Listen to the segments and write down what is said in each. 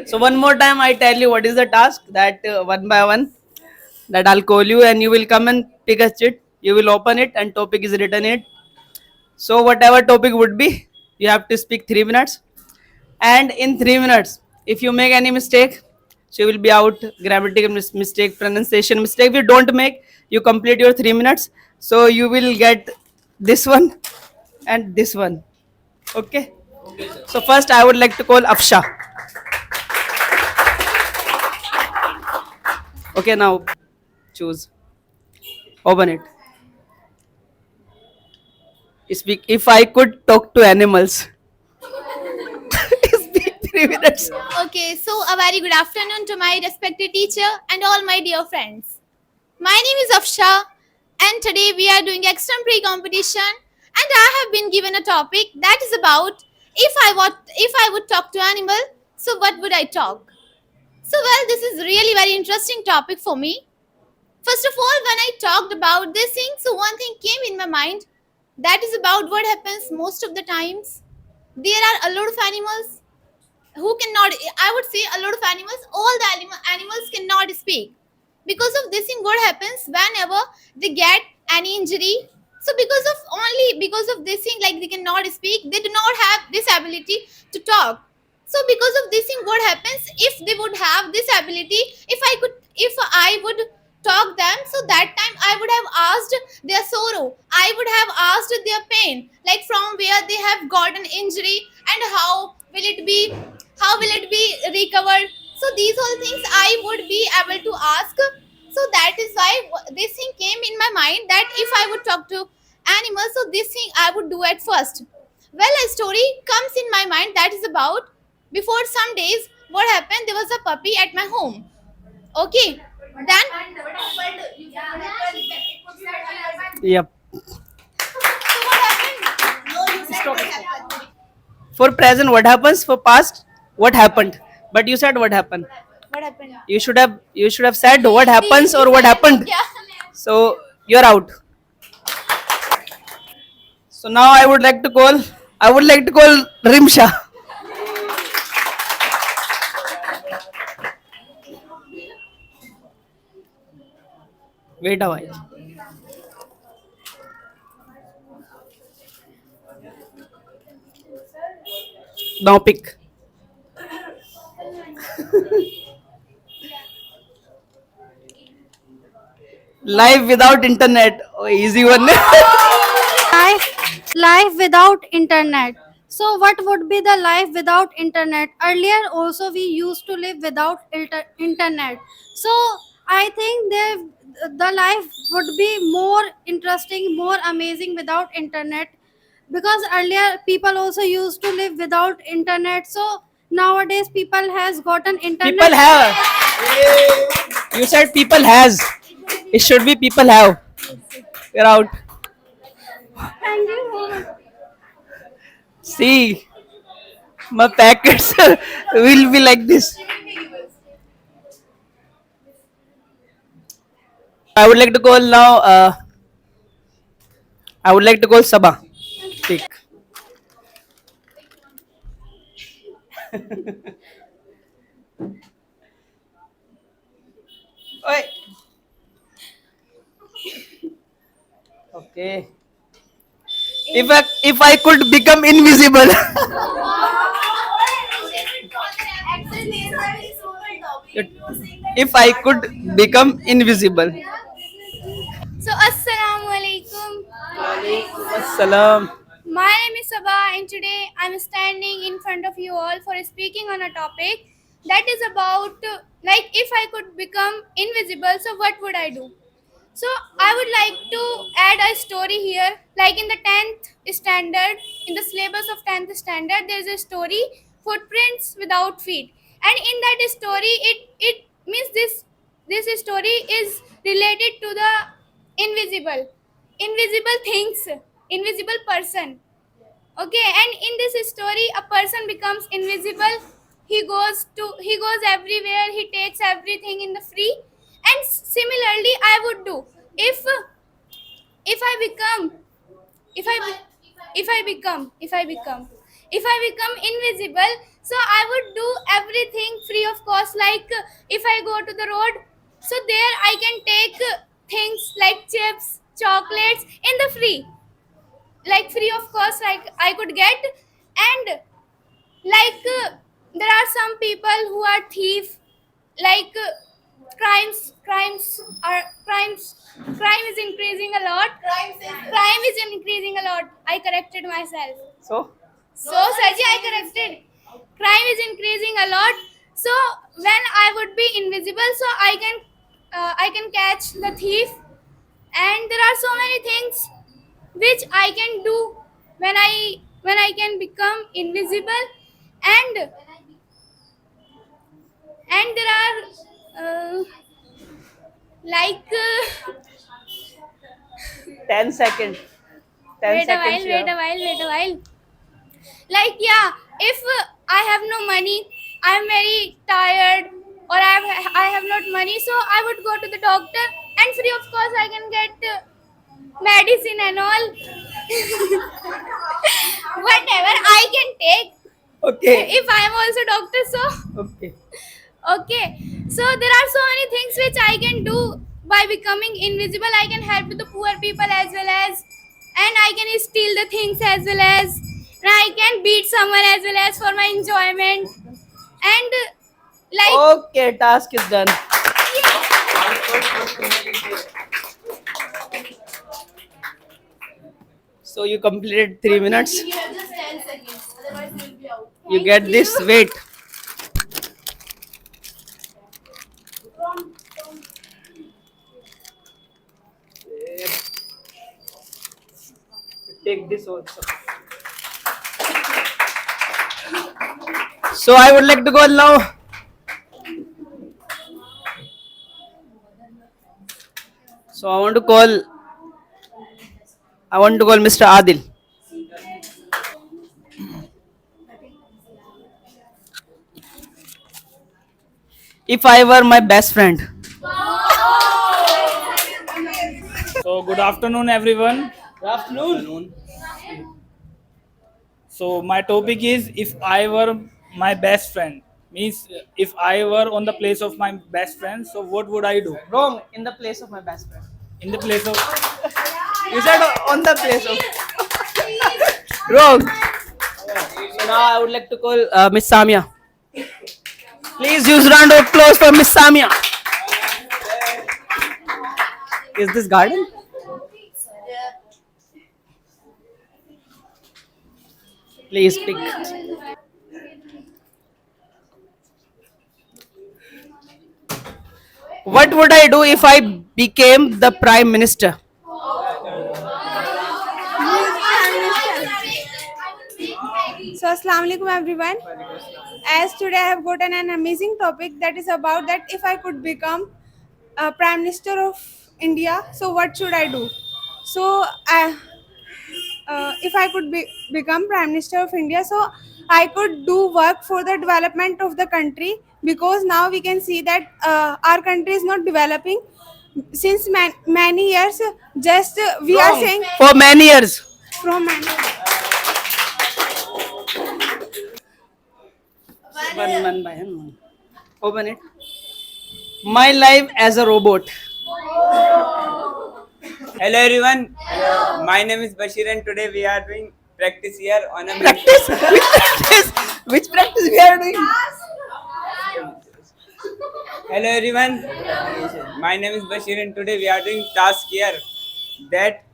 So one more time, I tell you what is the task. That one by one, that I'll call you and you will come and pick a sheet. You will open it and topic is written in it. So whatever topic would be, you have to speak 3 minutes. And in 3 minutes, if you make any mistake, so you will be out. Grammatical mistake, pronunciation mistake. If you don't make, you complete your 3 minutes. So you will get this one and this one. Okay. So first, I would like to call Afsha. Okay, now choose. Open it. Speak. If I could talk to animals, speak 3 minutes. Okay, so a very good afternoon to my respected teacher and all my dear friends. My name is Afsha, and today we are doing extreme pre-competition, and I have been given a topic that is about if I would talk to animal, so what would I talk? So well, this is really very interesting topic for me. First of all, when I talked about this thing, so one thing came in my mind that is about what happens most of the times. There are a lot of animals who cannot, I would say a lot of animals, all the animals cannot speak. Because of this thing, what happens whenever they get any injury? So because of this thing, like they cannot speak, they do not have this ability to talk. So because of this thing, what happens if they would have this ability? If I would talk them, so that time I would have asked their sorrow, I would have asked their pain, like from where they have got an injury and how will it be recovered. So these all things I would be able to ask. So that is why this thing came in my mind that if I would talk to animals, so this thing I would do at first. Well, a story comes in my mind that is about before some days what happened. There was a puppy at my home. Okay, then Yep. so what happened? No, you said Stop. what happened. For present, what happens? For past, what happened? But you said what happened. What happened? You should have said what happens or what happened. Yeah. So you're out. So now I would like to call Rimsha. Wait a while. Now pick. Life without internet. Oh, easy one. Life without internet. So what would be the life without internet? Earlier also we used to live without internet. So I think the life would be more interesting, more amazing without internet, because earlier people also used to live without internet. So nowadays people has gotten People internet. have. You said people has. It should be people have. You're out. Thank you. See, my packets will be like this. I would like to call now. I would like to call Sabah. Pick. Oi. Okay. If I could become invisible. If I could become invisible. So assalamu alaikum. Assalam. My name is Sabah, and today I'm standing in front of you all for speaking on a topic that is about like if I could become invisible, so what would I do? So I would like to add a story here. Like in the 10th standard, in the syllabus of 10th standard, there is a story, Footprints Without Feet. And in that story, it means this story is related to the invisible, invisible things, invisible person. Okay, and in this story, a person becomes invisible. He goes everywhere. He takes everything in the free. And similarly, I would do if I become if I be- if I become if I become invisible, so I would do everything free of cost. Like if I go to the road, so there I can take things like chips, chocolates in the free, like free of cost, like I could get. And like there are some people who are thief, like crimes crime is increasing a lot. Crime is increasing a lot. I corrected myself. So, So, Saji, I corrected. Crime is increasing a lot. So, when I would be invisible, so I can catch the thief, and there are so many things which I can do when I can become invisible, and there are like 10 seconds. 10 wait a seconds. while, you have. wait a while. Like yeah, if I have no money, I'm very tired, or I have not money, so I would go to the doctor, and free of course I can get medicine and all. Whatever I can take, Okay. if I am also doctor. So Okay. okay, so there are so many things which I can do by becoming invisible. I can help to the poor people as well as, and I can steal the things as well as, and I can beat someone as well as for my enjoyment. And like Okay, task is done. So you completed 3 minutes. you have just 10 seconds, otherwise you will be out. You get this. Wait. Take this also. So I would like to go now. So I want to call Mr. Adil. If I were my best friend. So good afternoon, everyone. Good afternoon. So my topic is if I were my best friend. Means if I were on the place of my best friend, so what would I do? Wrong. In the place of my best friend. In the place of You said on the place of. Wrong. So now I would like to call Miss Samia. Please use round of applause for Miss Samia. Is this garden? Please pick. What would I do if I became the Prime Minister? So, Assalamu alaikum everyone. As today I have gotten an amazing topic that is about that if I could become Prime Minister of India, so what should I do? So, if I could become Prime Minister of India, so I could do work for the development of the country, because now we can see that our country is not developing since many years. Just we are saying For many years. from many. One by one. Open it. My life as a robot. Hello everyone. My name is Bashir and today we are doing practice here on a Practice? Which practice? Which practice we are doing? Hello everyone. My name is Bashir and today we are doing task here that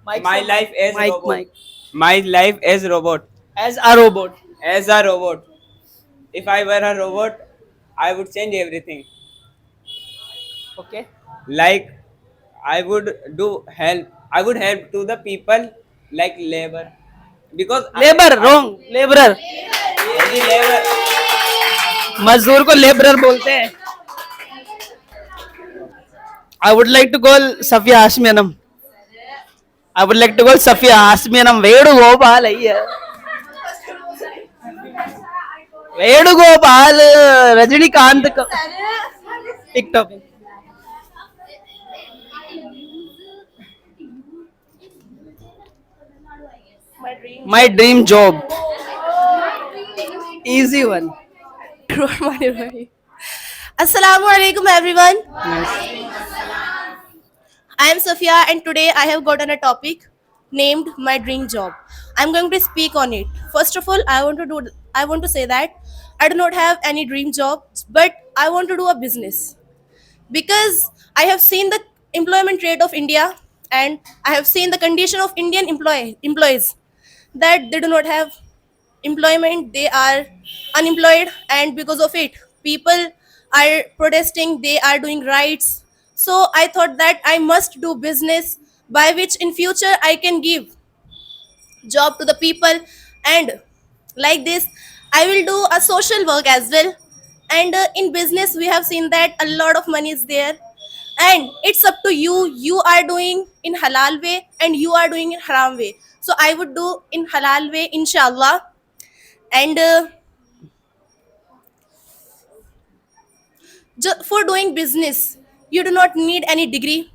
my life as Mike, robot. Mike. My life as robot. As a robot. As a robot. If I were a robot, I would change everything. Okay. Like I would do help. I would help to the people like labor because Labor. Wrong. Laborer. Any labor. मजदूर को labourer बोलते हैं. I would like to call Safia Hasmianam. I would like to call Safia Hasmianam. Vedugopal ayya. Vedugopal Rajinikanth. TikTok. My dream job. Easy one. Assalamu alaikum everyone. Nice. I am Safia and today I have gotten a topic named my dream job. I'm going to speak on it. First of all, I want to say that I do not have any dream job, but I want to do a business because I have seen the employment rate of India and I have seen the condition of Indian employees that they do not have employment, they are unemployed, and because of it people are protesting, they are doing riots. So I thought that I must do business by which in future I can give job to the people, and like this I will do a social work as well. And in business we have seen that a lot of money is there, and it's up to you, you are doing in halal way and you are doing in haram way. So I would do in halal way, inshallah. And for doing business you do not need any degree,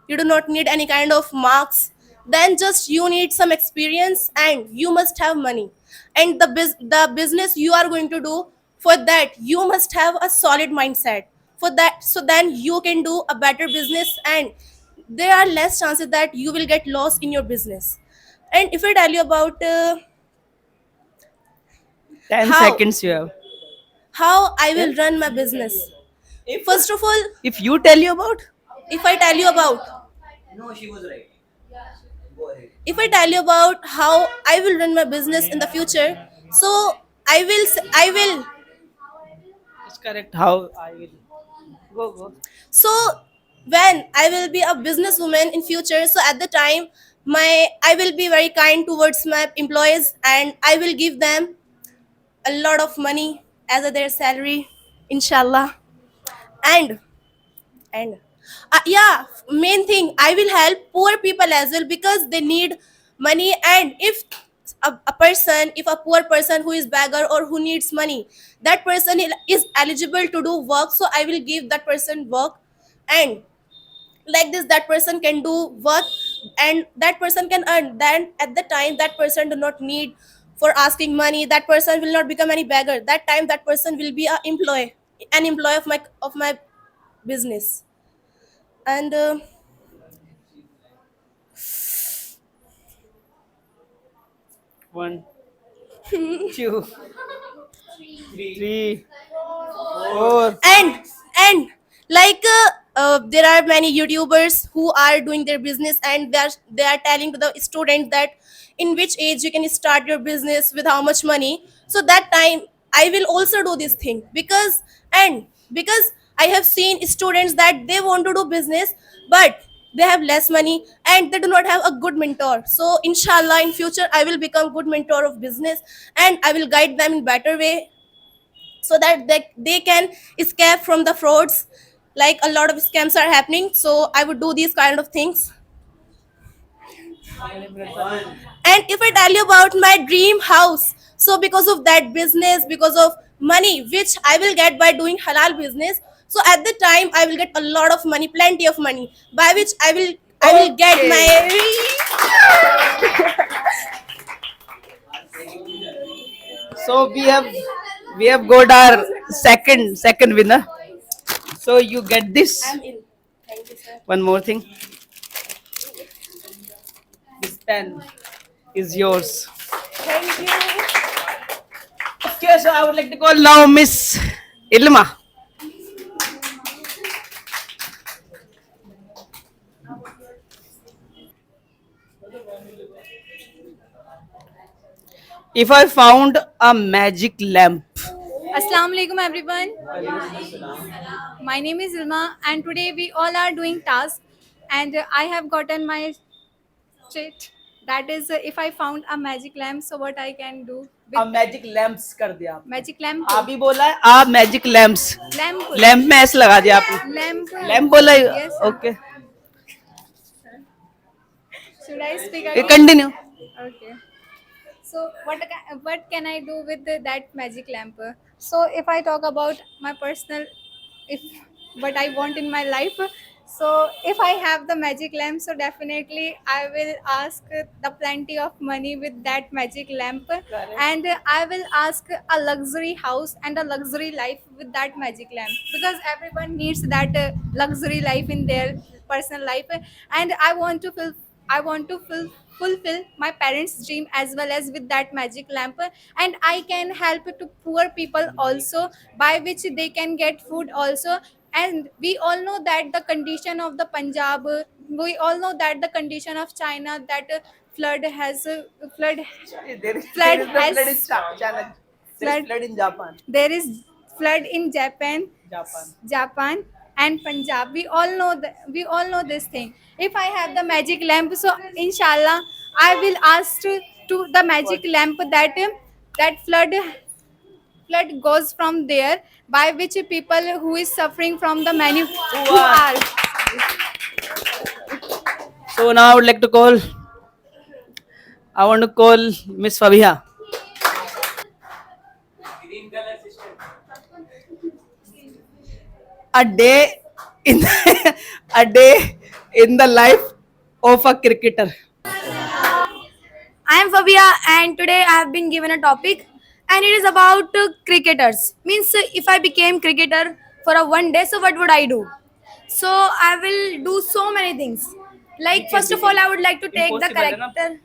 you do not need any kind of marks, then just you need some experience and you must have money. And the business you are going to do, for that you must have a solid mindset for that, so then you can do a better business and there are less chances that you will get lost in your business. And if I tell you about 10 how seconds you have. how I will run my business, first of all, If you tell you about, if I tell you about if I tell you about how I will run my business in the future, so I will. it's correct. How I will go. So when I will be a businesswoman in future, so at the time I will be very kind towards my employees and I will give them a lot of money as a their salary, inshallah. And and yeah, main thing I will help poor people as well because they need money. And if a person, if a poor person who is beggar or who needs money, that person is eligible to do work, so I will give that person work. And like this that person can do work and that person can earn, then at the time that person do not need for asking money, that person will not become any beggar, that time that person will be an employee of my business. And One, two, three, four. and like there are many YouTubers who are doing their business and they are telling to the student that in which age you can start your business with how much money. So that time I will also do this thing because I have seen students that they want to do business but they have less money and they do not have a good mentor. So inshallah in future I will become good mentor of business and I will guide them in better way so that they can escape from the frauds. Like a lot of scams are happening, so I would do these kind of things. And if I tell you about my dream house, so because of that business, because of money which I will get by doing halal business, so at the time I will get a lot of money, plenty of money, by which I will get my So we have got our second winner. So you get this. I'm in. Thank you, sir. One more thing. This pen is yours. Thank you. Okay, so I would like to call now Miss Ilma. If I found a magic lamp, Assalamu alaikum everyone. My name is Ilma and today we all are doing tasks and I have gotten my shit. That is if I found a magic lamp, so what I can do a with magic lamps कर दिया आपने. magic lamp. आप ही बोला है आप magic lamps. Lamp. Lamp में ऐसे लगा दिया आपने. Lamp. लैम्प बोला. Yes, sir. Okay. Should I speak ये again? Continue. Okay. So what can I do with that magic lamp? So if I talk about my personal, if what I want in my life, So if I have the magic lamp, so definitely I will ask the plenty of money with that magic lamp, and I will ask a luxury house and a luxury life with that magic lamp, because everyone needs that luxury life in their personal life, and I want to fulfill my parents' dream as well as with that magic lamp, and I can help to poor people also, by which they can get food also. And we all know that the condition of the Punjab, we all know that the condition of China, that flood has flood flood has China. flood Flood in Japan. there is flood in Japan and Punjab. We all know we all know this thing. If I have the magic lamp, so inshallah I will ask to the magic lamp that that flood goes from there, by which people who is suffering from the many who are. So now I want to call Miss Fabiha. A day in a day in the life of a cricketer. I am Fabia, and today I have been given a topic, and it is about cricketers. Means if I became cricketer for a one day, so what would I do? So I will do so many things. Like first of all, I would like to take the Impossible, है ना? character.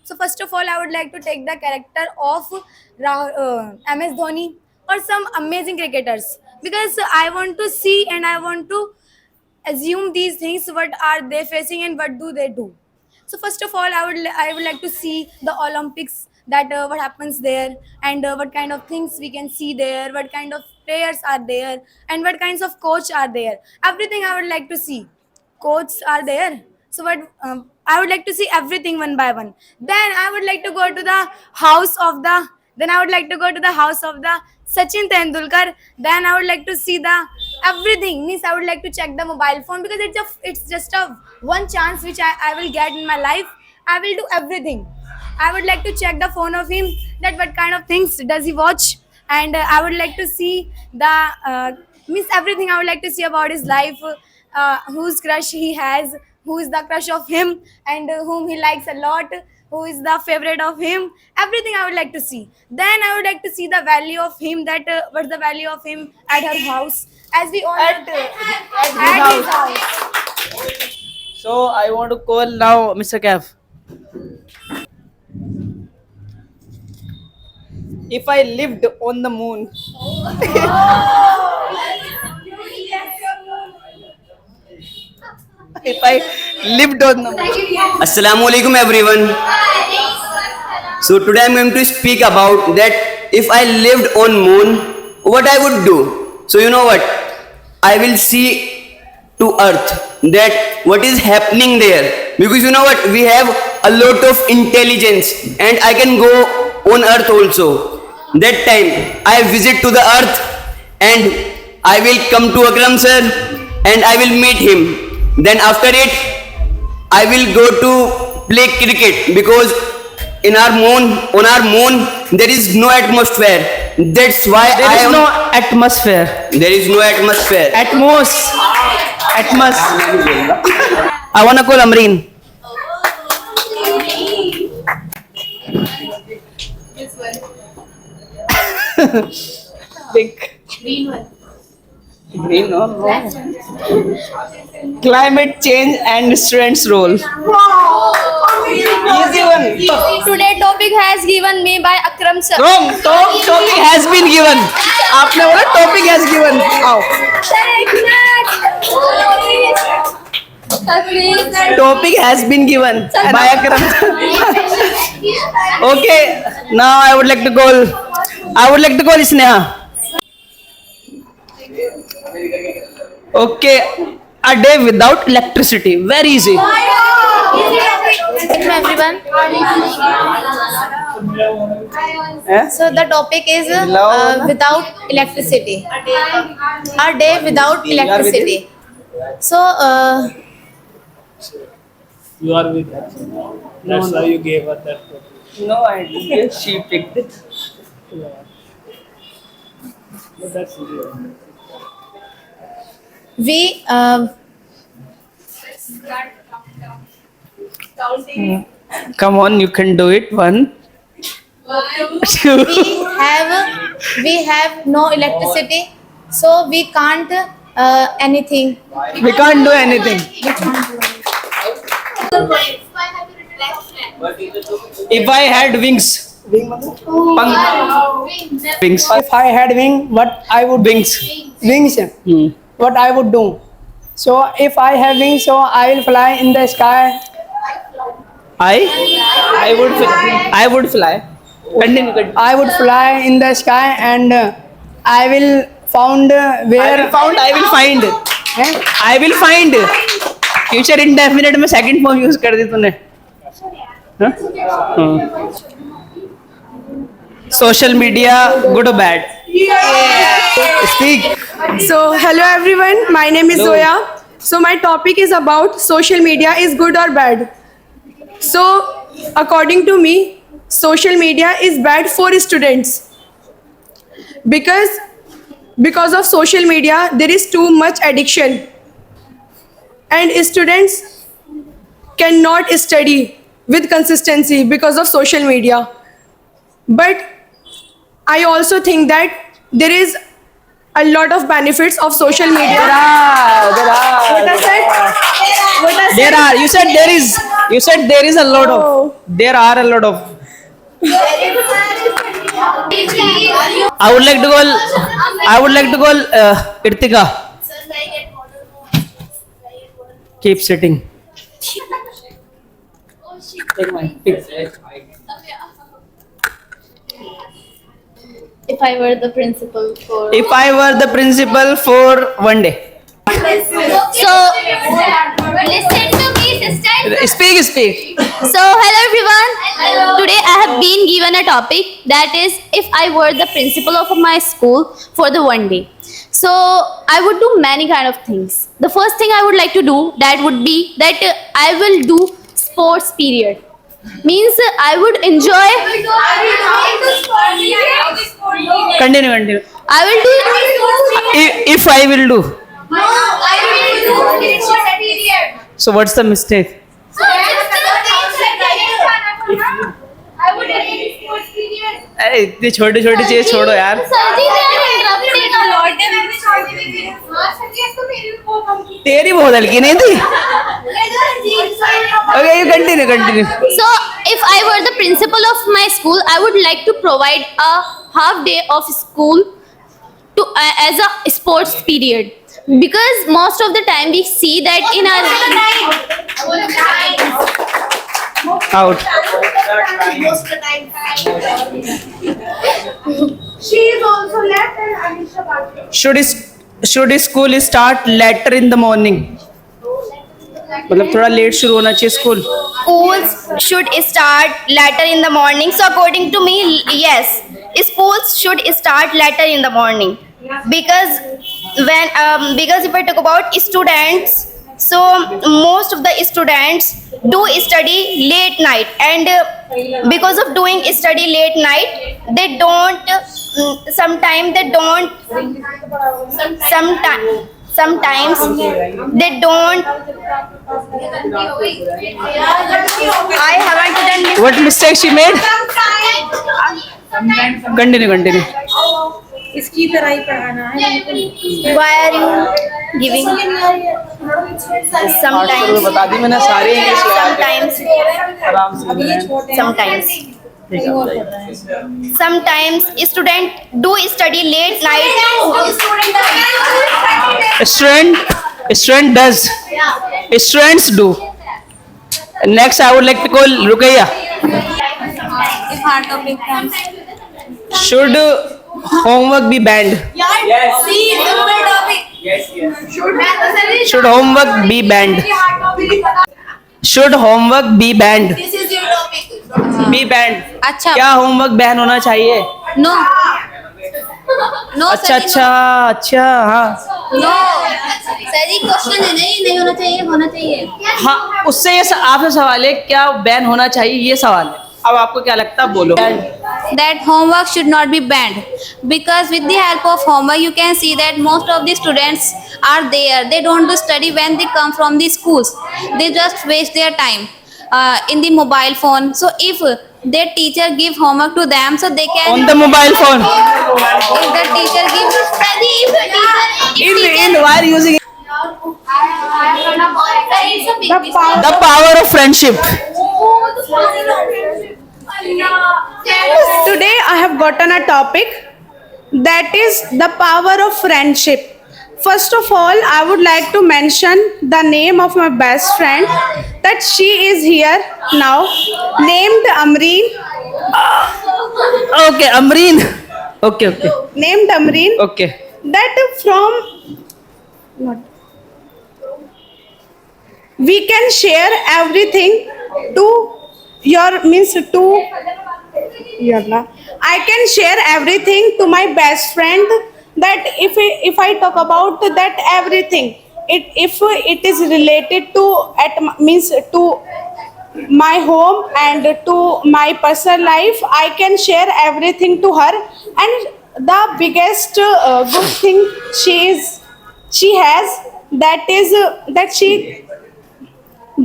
So first of all, I would like to take the character of MS Dhoni or some amazing cricketers, because I want to see and I want to assume these things, what are they facing and what do they do. So first of all, I would like to see the Olympics, that what happens there, and what kind of things we can see there, what kind of players are there, and what kinds of coach are there. Everything I would like to see. Coaches are there. So what I would like to see everything one by one. Then I would like to go to the house of the then I would like to go to the house of the Sachin Tendulkar. Then I would like to see the everything. Means I would like to check the mobile phone, because it's just a one chance which I will get in my life. I will do everything. I would like to check the phone of him, that what kind of things does he watch, and I would like to see the means everything. I would like to see about his life, whose crush he has, who is the crush of him, and whom he likes a lot, who is the favorite of him. Everything I would like to see. Then I would like to see the value of him, that what's the value of him at her house, as we all At at his house. So I want to call now Mr. Kaf. If I lived on the moon, if I lived on the moon, Assalamualaikum everyone. So today I'm going to speak about that if I lived on moon, what I would do. So you know what? I will see to earth that what is happening there, because you know what, we have a lot of intelligence and I can go on earth also. That time I visit to the earth and I will come to Akram sir and I will meet him. Then after it I will go to play cricket, because in our moon, on our moon, there is no atmosphere. That's why there is no atmosphere. there is no atmosphere. Atmos. I want to call Amreen. Big. Green one. Climate change and students' role. Easy one. Today topic has given me by Akram sir. Wrong. Topic has been given. आपने बोला topic has given. आओ. Topic has been given by Akram. Okay. Now I would like to call Sneha. Okay, a day without electricity. Very easy. Hello everyone. Eh? So the topic is without electricity. A day without electricity. So You are with us. That's why you gave us that topic. No idea. She picked it. But that's real. we Come on, you can do it. 1, 2. We have no electricity, so we can't anything. We can't do anything. If I had wings, wings. If I had wing, what I would Wings. wings, what I would do. So if I have wings, so I will fly in the sky. I would fly. Continue. I would fly in the sky and I will found where I will find. eh? I will find. Future indefinite में second form use कर दी तूने. Social media good और bad? Speak. So, hello everyone, my name is Hello. Zoya. So, my topic is about social media is good or bad. So, according to me, social media is bad for students because of social media there is too much addiction and students cannot study with consistency because of social media. But I also think that there is a lot of benefits of social media. There What I said? What I said? There are. You said there is. You said there is a lot of. Oh. There are a lot of. I would like to call. I would like to call Irtika. Keep sitting. Take mine. Pick. If I were the principal for If I were the principal for one day. so listen to me, sister. Speak. So hello everyone. Today I have been given a topic that is if I were the principal of my school for the one day. So I would do many kind of things. The first thing I would like to do that would be that I will do sports period. Means I would enjoy. Continue. I will do. If I will do. No, I will do sports period. So what's the mistake? I would do sports period. अरे इतनी छोटी छोटी चीज छोड़ो यार. Sir ji, they are interrupting a lot. तेरी बहुत हल्की नहीं थी. Okay, you continue. So, if I were the principal of my school, I would like to provide a half day of school to as a sports period, because most of the time we see that in our Out. She is also left and Anisha Bhatia. Should school start later in the morning? मतलब थोड़ा late शुरू होना चाहिए school. Schools should start later in the morning. So according to me, yes, schools should start later in the morning. Because because if I talk about students, so most of the students do study late night, and because of doing study late night, they don't. Sometimes they don't. Sometimes they don't. I haven't done this. What mistake she made? Continue. इसकी तरह ही पढ़ाना है. Why are you giving? Sometimes. बता दी मैंने सारे English Sometimes. आराम से. Sometimes student do study late night. Student does. Students do. Next, I would like to call Rukaiya. Should homework be banned? Should homework be banned? Should homework be banned? Be banned. अच्छा. क्या homework ban होना चाहिए? No. No. अच्छा हाँ. No. Sir जी question है नहीं होना चाहिए, होना चाहिए. हाँ, उससे ये आपसे सवाल है क्या बैन होना चाहिए, ये सवाल है. अब आपको क्या लगता है, बोलो. that homework should not be banned, because with the help of homework you can see that most of the students are there, they don't do study when they come from the schools, they just waste their time in the mobile phone. So if their teacher give homework to them, so they can On the mobile phone. if the teacher gives study, Why are you using the power of friendship? Today I have gotten a topic that is the power of friendship. First of all, I would like to mention the name of my best friend, that she is here now, named Amreen. Okay, Amreen. Okay. Named Amreen. Okay. That we can share everything to I can share everything to my best friend, that if I talk about that everything, if it is related to my home and to my personal life, I can share everything to her. And the biggest good thing she has, that is that she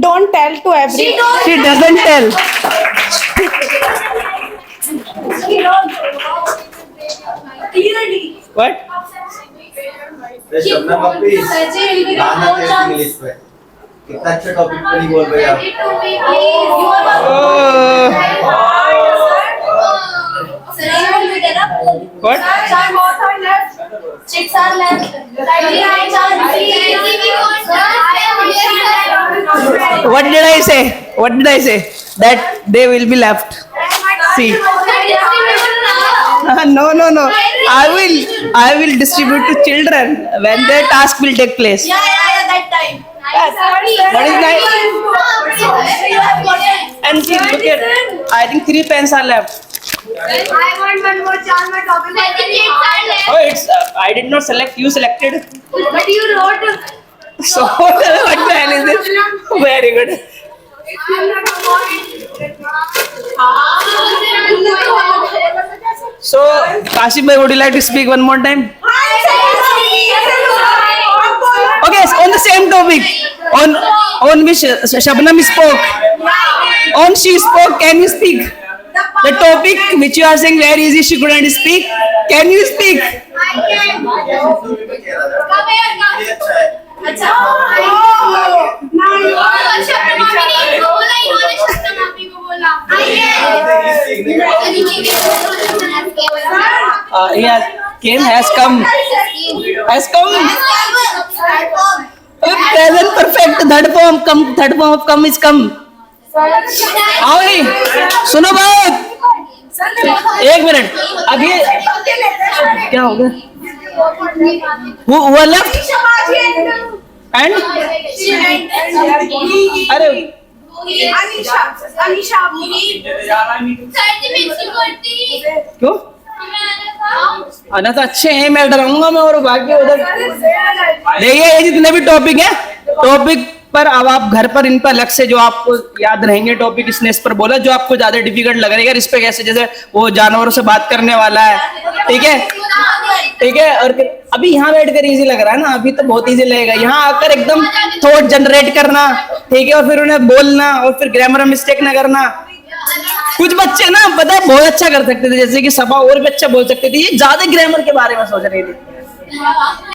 don't tell to everyone. She doesn't tell. What? Shabnam अपनी गाना कैसे English पे कितना अच्छा topic पे नहीं बोल रहे आप What? What did I say? What did I say? That they will be left. See. No. I will distribute to children when their task will take place. That time. What is that? And see, look at. I think 3 pens are left. I want one more chance. My topic. Oh, it's. I did not select. You selected. But you wrote. So what pen is this? Very good. So, Kashif bhai, would you like to speak one more time? Okay, so on the same topic, on which Shabnam spoke, on she spoke, can you speak? The topic which you are saying very easy, she couldn't speak. Can you speak? Yeah, Ken has come. Present perfect. Third form of come is come. आओ नहीं, सुनो बात. एक minute. अभी क्या हो गया? Who left? And? अरे क्यों? आना तो अच्छे हैं, मैं डराऊंगा मैं और बाकी उधर. देखिए ये जितने भी टॉपिक हैं, टॉपिक पर अब आप घर पर इन पर अलग से जो आपको याद रहेंगे टॉपिक, इसने इस पर बोला जो आपको ज्यादा डिफिकल्ट लग रहेगा इस पे कैसे, जैसे वो जानवरों से बात करने वाला है. ठीक है. और अभी यहाँ बैठ कर इजी लग रहा है ना, अभी तो बहुत इजी लगेगा. यहाँ आकर एकदम थॉट जनरेट करना, ठीक है, और फिर उन्हें बोलना और फिर ग्रामर मिस्टेक ना करना. कुछ बच्चे ना पता है बहुत अच्छा कर सकते थे, जैसे कि सभा और भी अच्छा बोल सकते थे, ये ज्यादा ग्रामर के बारे में सोच रही थी.